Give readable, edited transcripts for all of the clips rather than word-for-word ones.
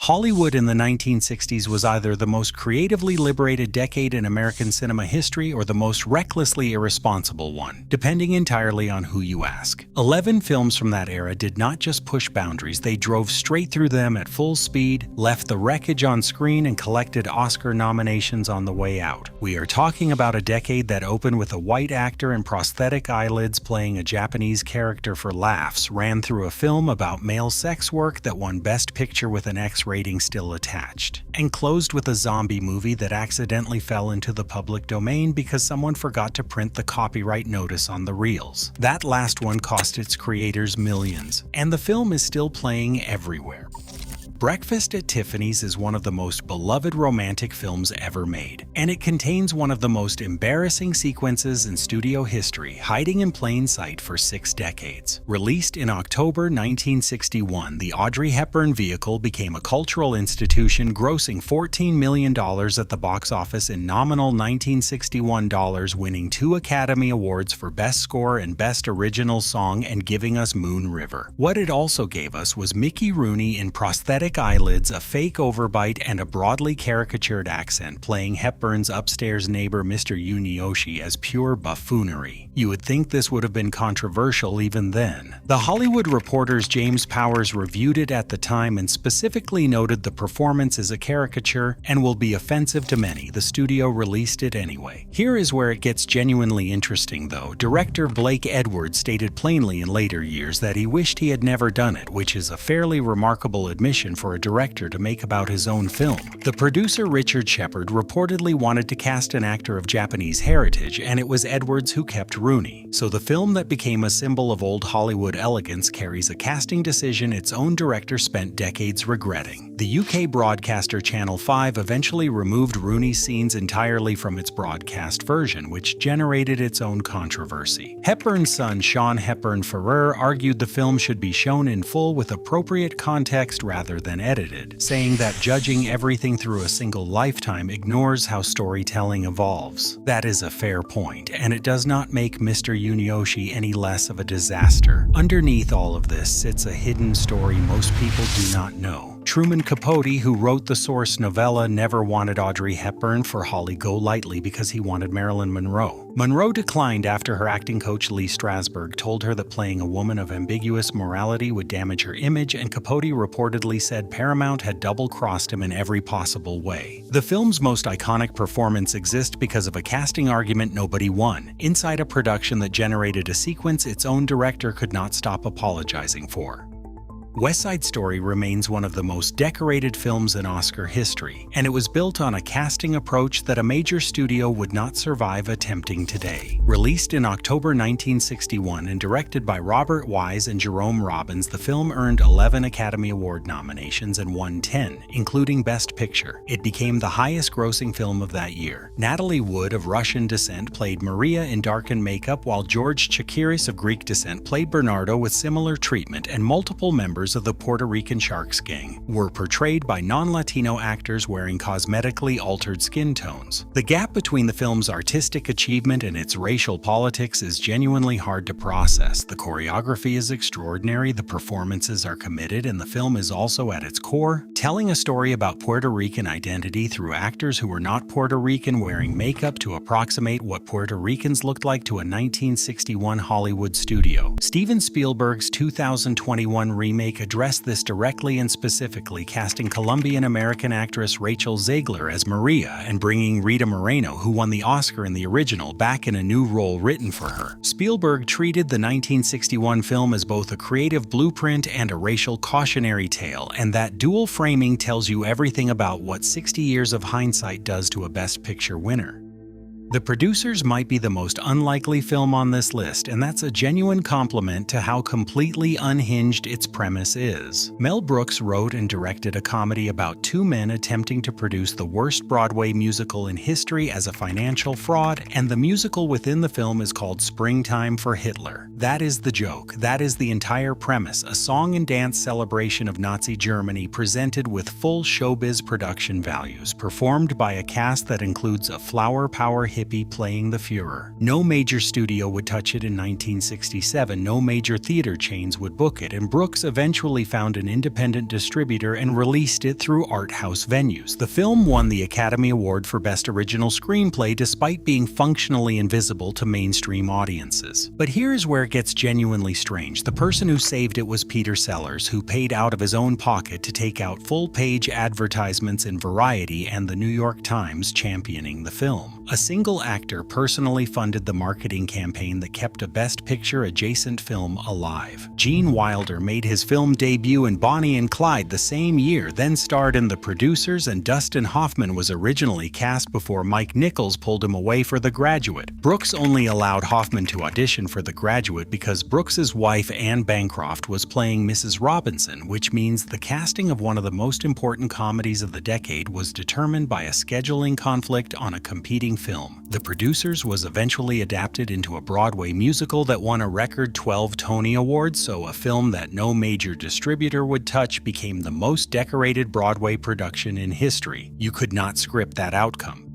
Hollywood in the 1960s was either the most creatively liberated decade in American cinema history or the most recklessly irresponsible one, depending entirely on who you ask. 11 films from that era did not just push boundaries, they drove straight through them at full speed, left the wreckage on screen, and collected Oscar nominations on the way out. We are talking about a decade that opened with a white actor in prosthetic eyelids playing a Japanese character for laughs, ran through a film about male sex work that won Best Picture with an X rating still attached, and closed with a zombie movie that accidentally fell into the public domain because someone forgot to print the copyright notice on the reels. That last one cost its creators millions, and the film is still playing everywhere. Breakfast at Tiffany's is one of the most beloved romantic films ever made, and it contains one of the most embarrassing sequences in studio history, hiding in plain sight for 6 decades. Released in October 1961, the Audrey Hepburn vehicle became a cultural institution, grossing $14 million at the box office in nominal 1961 dollars, winning 2 Academy Awards for Best Score and Best Original Song and giving us Moon River. What it also gave us was Mickey Rooney in prosthetic eyelids, a fake overbite, and a broadly caricatured accent, playing Hepburn's upstairs neighbor Mr. Yunioshi as pure buffoonery. You would think this would have been controversial even then. The Hollywood Reporter's James Powers reviewed it at the time and specifically noted the performance is a caricature and will be offensive to many. The studio released it anyway. Here is where it gets genuinely interesting though. Director Blake Edwards stated plainly in later years that he wished he had never done it, which is a fairly remarkable admission for a director to make about his own film. The producer Richard Shepard reportedly wanted to cast an actor of Japanese heritage, and it was Edwards who kept Rooney. So the film that became a symbol of old Hollywood elegance carries a casting decision its own director spent decades regretting. The UK broadcaster Channel 5 eventually removed Rooney's scenes entirely from its broadcast version, which generated its own controversy. Hepburn's son Sean Hepburn Ferrer argued the film should be shown in full with appropriate context rather than edited, saying that judging everything through a single lifetime ignores how storytelling evolves. That is a fair point, and it does not make Mr. Yunioshi any less of a disaster. Underneath all of this sits a hidden story most people do not know. Truman Capote, who wrote the source novella, never wanted Audrey Hepburn for Holly Golightly because he wanted Marilyn Monroe. Monroe declined after her acting coach Lee Strasberg told her that playing a woman of ambiguous morality would damage her image, and Capote reportedly said Paramount had double-crossed him in every possible way. The film's most iconic performance exists because of a casting argument nobody won, inside a production that generated a sequence its own director could not stop apologizing for. West Side Story remains one of the most decorated films in Oscar history, and it was built on a casting approach that a major studio would not survive attempting today. Released in October 1961 and directed by Robert Wise and Jerome Robbins, the film earned 11 Academy Award nominations and won 10, including Best Picture. It became the highest-grossing film of that year. Natalie Wood, of Russian descent, played Maria in darkened makeup, while George Chakiris, of Greek descent, played Bernardo with similar treatment, and multiple members of the Puerto Rican Sharks gang were portrayed by non-Latino actors wearing cosmetically altered skin tones. The gap between the film's artistic achievement and its racial politics is genuinely hard to process. The choreography is extraordinary, the performances are committed, and the film is also at its core telling a story about Puerto Rican identity through actors who were not Puerto Rican wearing makeup to approximate what Puerto Ricans looked like to a 1961 Hollywood studio. Steven Spielberg's 2021 remake addressed this directly and specifically, casting Colombian-American actress Rachel Zegler as Maria and bringing Rita Moreno, who won the Oscar in the original, back in a new role written for her. Spielberg treated the 1961 film as both a creative blueprint and a racial cautionary tale, and that dual framing tells you everything about what 60 years of hindsight does to a Best Picture winner. The Producers might be the most unlikely film on this list, and that's a genuine compliment to how completely unhinged its premise is. Mel Brooks wrote and directed a comedy about 2 men attempting to produce the worst Broadway musical in history as a financial fraud, and the musical within the film is called Springtime for Hitler. That is the joke. That is the entire premise, a song and dance celebration of Nazi Germany presented with full showbiz production values, performed by a cast that includes a flower power hippie hippie playing the Führer. No major studio would touch it in 1967, no major theater chains would book it, and Brooks eventually found an independent distributor and released it through art house venues. The film won the Academy Award for Best Original Screenplay despite being functionally invisible to mainstream audiences. But here's where it gets genuinely strange. The person who saved it was Peter Sellers, who paid out of his own pocket to take out full-page advertisements in Variety and the New York Times championing the film. A single actor personally funded the marketing campaign that kept a Best Picture adjacent film alive. Gene Wilder made his film debut in Bonnie and Clyde the same year, then starred in The Producers, and Dustin Hoffman was originally cast before Mike Nichols pulled him away for The Graduate. Brooks only allowed Hoffman to audition for The Graduate because Brooks's wife Anne Bancroft was playing Mrs. Robinson, which means the casting of one of the most important comedies of the decade was determined by a scheduling conflict on a competing film. The Producers was eventually adapted into a Broadway musical that won a record 12 Tony Awards, so a film that no major distributor would touch became the most decorated Broadway production in history. You could not script that outcome.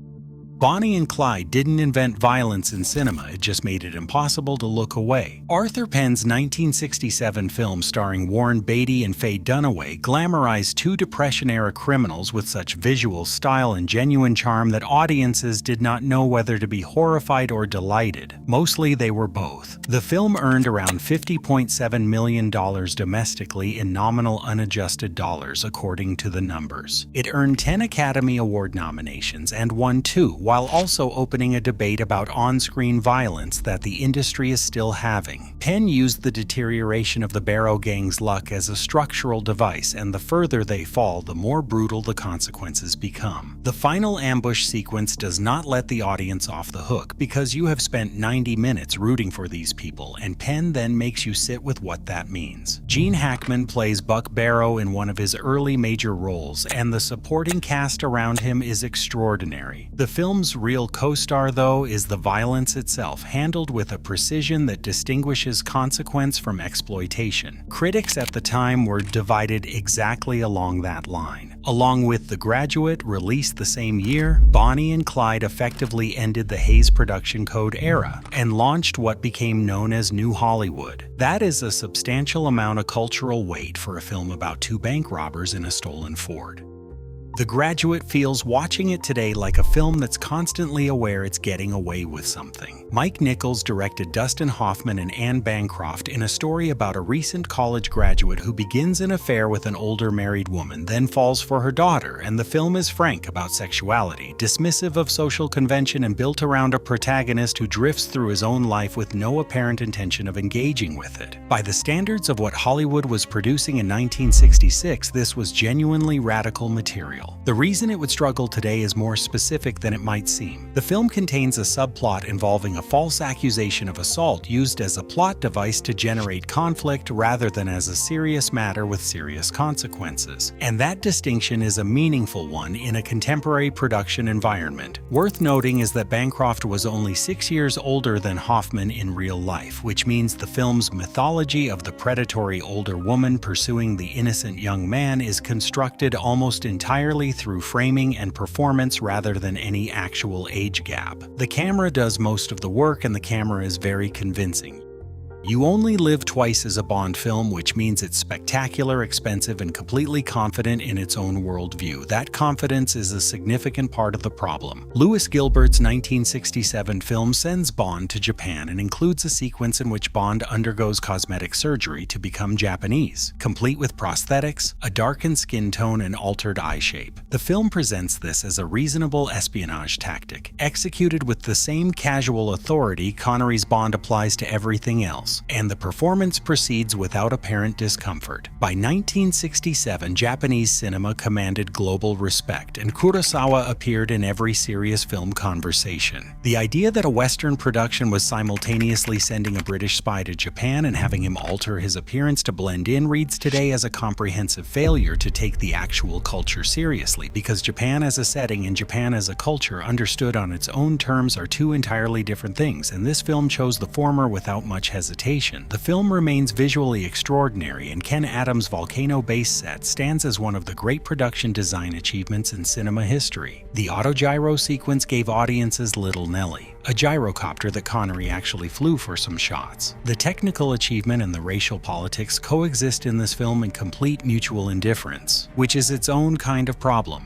Bonnie and Clyde didn't invent violence in cinema, it just made it impossible to look away. Arthur Penn's 1967 film starring Warren Beatty and Faye Dunaway glamorized two Depression-era criminals with such visual style and genuine charm that audiences did not know whether to be horrified or delighted. Mostly they were both. The film earned around $50.7 million domestically in nominal unadjusted dollars, according to the numbers. It earned 10 Academy Award nominations and won 2, while also opening a debate about on-screen violence that the industry is still having. Penn used the deterioration of the Barrow Gang's luck as a structural device, and the further they fall, the more brutal the consequences become. The final ambush sequence does not let the audience off the hook, because you have spent 90 minutes rooting for these people, and Penn then makes you sit with what that means. Gene Hackman plays Buck Barrow in one of his early major roles, and the supporting cast around him is extraordinary. The film's real co-star, though, is the violence itself, handled with a precision that distinguishes consequence from exploitation. Critics at the time were divided exactly along that line. Along with The Graduate, released the same year, Bonnie and Clyde effectively ended the Hays Production Code era and launched what became known as New Hollywood. That is a substantial amount of cultural weight for a film about two bank robbers in a stolen Ford. The Graduate feels watching it today like a film that's constantly aware it's getting away with something. Mike Nichols directed Dustin Hoffman and Anne Bancroft in a story about a recent college graduate who begins an affair with an older married woman, then falls for her daughter, and the film is frank about sexuality, dismissive of social convention, and built around a protagonist who drifts through his own life with no apparent intention of engaging with it. By the standards of what Hollywood was producing in 1966, this was genuinely radical material. The reason it would struggle today is more specific than it might seem. The film contains a subplot involving a false accusation of assault used as a plot device to generate conflict rather than as a serious matter with serious consequences. And that distinction is a meaningful one in a contemporary production environment. Worth noting is that Bancroft was only 6 years older than Hoffman in real life, which means the film's mythology of the predatory older woman pursuing the innocent young man is constructed almost entirely through framing and performance rather than any actual age gap. The camera does most of the work, and the camera is very convincing. You only live twice as a Bond film, which means it's spectacular, expensive, and completely confident in its own worldview. That confidence is a significant part of the problem. Lewis Gilbert's 1967 film sends Bond to Japan and includes a sequence in which Bond undergoes cosmetic surgery to become Japanese, complete with prosthetics, a darkened skin tone, and altered eye shape. The film presents this as a reasonable espionage tactic, executed with the same casual authority Connery's Bond applies to everything else. And the performance proceeds without apparent discomfort. By 1967, Japanese cinema commanded global respect, and Kurosawa appeared in every serious film conversation. The idea that a Western production was simultaneously sending a British spy to Japan and having him alter his appearance to blend in reads today as a comprehensive failure to take the actual culture seriously, because Japan as a setting and Japan as a culture understood on its own terms are two entirely different things, and this film chose the former without much hesitation. adaptation, the film remains visually extraordinary, and Ken Adams' volcano-based set stands as one of the great production design achievements in cinema history. The autogyro sequence gave audiences Little Nelly, a gyrocopter that Connery actually flew for some shots. The technical achievement and the racial politics coexist in this film in complete mutual indifference, which is its own kind of problem.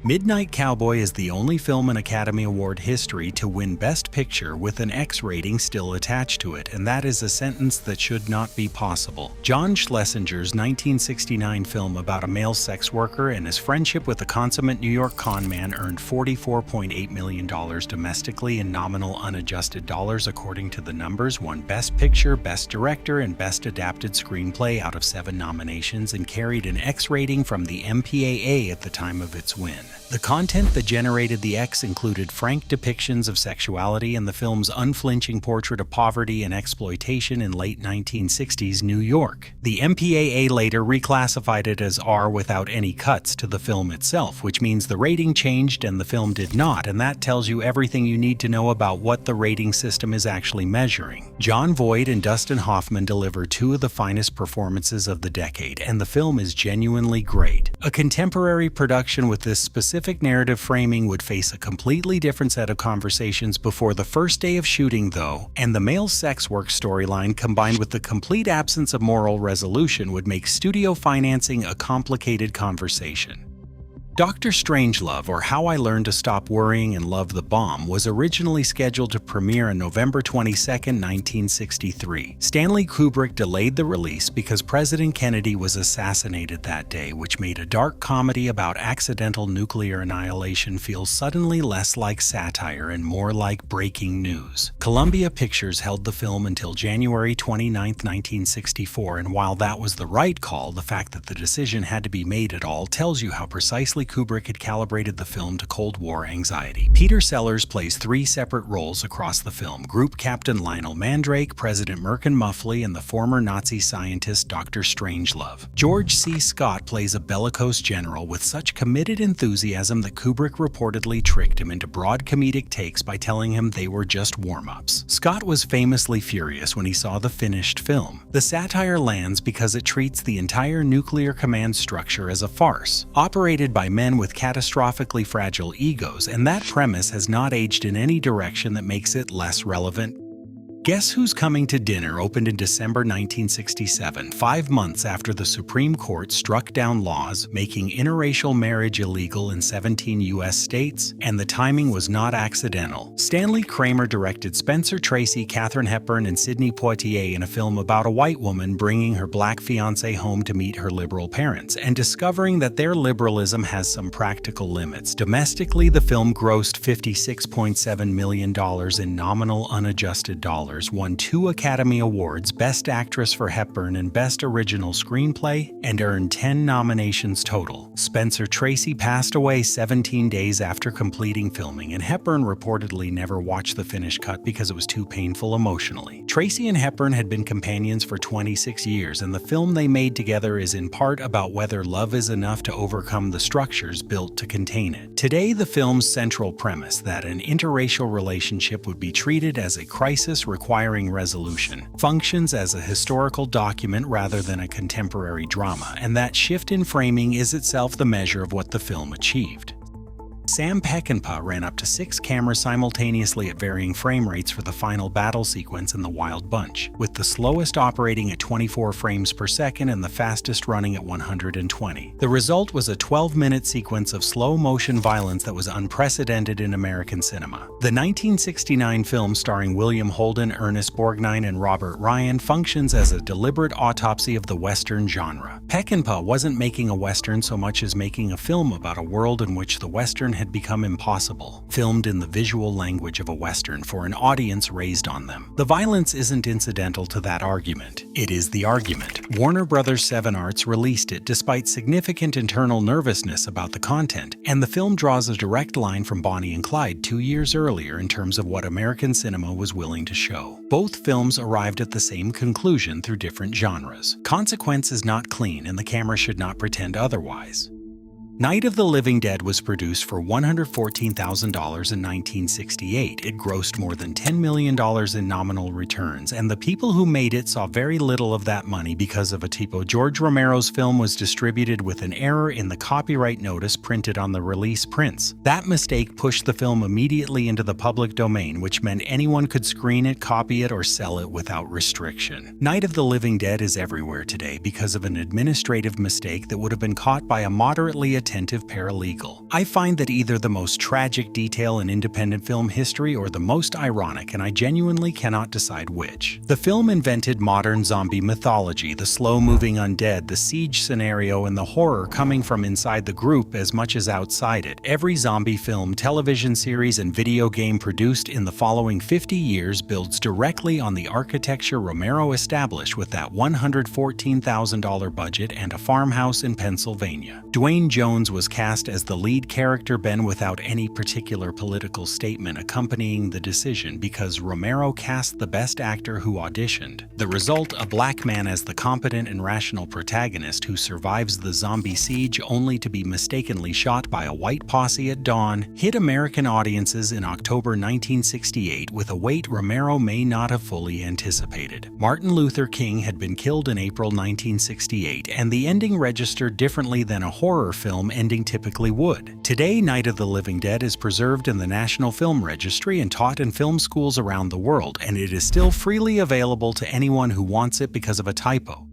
Midnight Cowboy is the only film in Academy Award history to win Best Picture with an X rating still attached to it, and that is a sentence that should not be possible. John Schlesinger's 1969 film about a male sex worker and his friendship with a consummate New York con man earned $44.8 million domestically in nominal unadjusted dollars according to the numbers, won Best Picture, Best Director, and Best Adapted Screenplay out of 7 nominations, and carried an X rating from the MPAA at the time of its win. The content that generated the X included frank depictions of sexuality and the film's unflinching portrait of poverty and exploitation in late 1960s New York. The MPAA later reclassified it as R without any cuts to the film itself, which means the rating changed and the film did not, and that tells you everything you need to know about what the rating system is actually measuring. Jon Voight and Dustin Hoffman deliver 2 of the finest performances of the decade, and the film is genuinely great. A contemporary production with this specific narrative framing would face a completely different set of conversations before the first day of shooting, though, and the male sex work storyline combined with the complete absence of moral resolution would make studio financing a complicated conversation. Dr. Strangelove, or How I Learned to Stop Worrying and Love the Bomb, was originally scheduled to premiere on November 22, 1963. Stanley Kubrick delayed the release because President Kennedy was assassinated that day, which made a dark comedy about accidental nuclear annihilation feel suddenly less like satire and more like breaking news. Columbia Pictures held the film until January 29, 1964, and while that was the right call, the fact that the decision had to be made at all tells you how precisely Kubrick had calibrated the film to Cold War anxiety. Peter Sellers plays 3 separate roles across the film: Group Captain Lionel Mandrake, President Merkin Muffley, and the former Nazi scientist Dr. Strangelove. George C. Scott plays a bellicose general with such committed enthusiasm that Kubrick reportedly tricked him into broad comedic takes by telling him they were just warm-ups. Scott was famously furious when he saw the finished film. The satire lands because it treats the entire nuclear command structure as a farce, operated by men with catastrophically fragile egos, and that premise has not aged in any direction that makes it less relevant. Guess Who's Coming to Dinner opened in December 1967, 5 months after the Supreme Court struck down laws making interracial marriage illegal in 17 U.S. states, and the timing was not accidental. Stanley Kramer directed Spencer Tracy, Katharine Hepburn, and Sidney Poitier in a film about a white woman bringing her black fiancé home to meet her liberal parents, and discovering that their liberalism has some practical limits. Domestically, the film grossed $56.7 million in nominal unadjusted dollars, won 2 Academy Awards, Best Actress for Hepburn and Best Original Screenplay, and earned 10 nominations total. Spencer Tracy passed away 17 days after completing filming, and Hepburn reportedly never watched the finished cut because it was too painful emotionally. Tracy and Hepburn had been companions for 26 years, and the film they made together is in part about whether love is enough to overcome the structures built to contain it. Today, the film's central premise, that an interracial relationship would be treated as a crisis requiring resolution, functions as a historical document rather than a contemporary drama, and that shift in framing is itself the measure of what the film achieved. Sam Peckinpah ran up to 6 cameras simultaneously at varying frame rates for the final battle sequence in The Wild Bunch, with the slowest operating at 24 frames per second and the fastest running at 120. The result was a 12-minute sequence of slow-motion violence that was unprecedented in American cinema. The 1969 film starring William Holden, Ernest Borgnine, and Robert Ryan functions as a deliberate autopsy of the Western genre. Peckinpah wasn't making a Western so much as making a film about a world in which the Western had become impossible, filmed in the visual language of a Western for an audience raised on them. The violence isn't incidental to that argument. It is the argument. Warner Bros. 7 Arts released it despite significant internal nervousness about the content, and the film draws a direct line from Bonnie and Clyde 2 years earlier in terms of what American cinema was willing to show. Both films arrived at the same conclusion through different genres. Consequence is not clean, and the camera should not pretend otherwise. Night of the Living Dead was produced for $114,000 in 1968. It grossed more than $10 million in nominal returns, and the people who made it saw very little of that money because of a typo. George Romero's film was distributed with an error in the copyright notice printed on the release prints. That mistake pushed the film immediately into the public domain, which meant anyone could screen it, copy it, or sell it without restriction. Night of the Living Dead is everywhere today because of an administrative mistake that would have been caught by a moderately attentive paralegal. I find that either the most tragic detail in independent film history or the most ironic, and I genuinely cannot decide which. The film invented modern zombie mythology, the slow-moving undead, the siege scenario, and the horror coming from inside the group as much as outside it. Every zombie film, television series, and video game produced in the following 50 years builds directly on the architecture Romero established with that $114,000 budget and a farmhouse in Pennsylvania. Dwayne Jones was cast as the lead character Ben without any particular political statement accompanying the decision because Romero cast the best actor who auditioned. The result, a black man as the competent and rational protagonist who survives the zombie siege only to be mistakenly shot by a white posse at dawn, hit American audiences in October 1968 with a weight Romero may not have fully anticipated. Martin Luther King had been killed in April 1968, and the ending registered differently than a horror film ending typically would. Today, Night of the Living Dead is preserved in the National Film Registry and taught in film schools around the world, and it is still freely available to anyone who wants it because of a typo.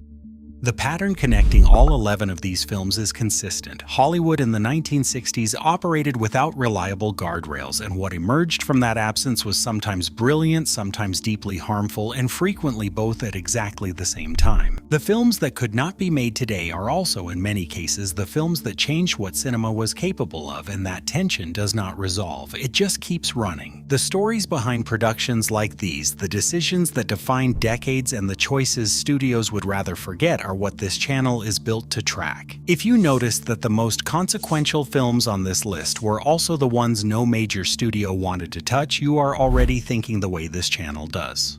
The pattern connecting all 11 of these films is consistent. Hollywood in the 1960s operated without reliable guardrails, and what emerged from that absence was sometimes brilliant, sometimes deeply harmful, and frequently both at exactly the same time. The films that could not be made today are also, in many cases, the films that changed what cinema was capable of, and that tension does not resolve. It just keeps running. The stories behind productions like these, the decisions that define decades, and the choices studios would rather forget are what this channel is built to track. If you noticed that the most consequential films on this list were also the ones no major studio wanted to touch, you are already thinking the way this channel does.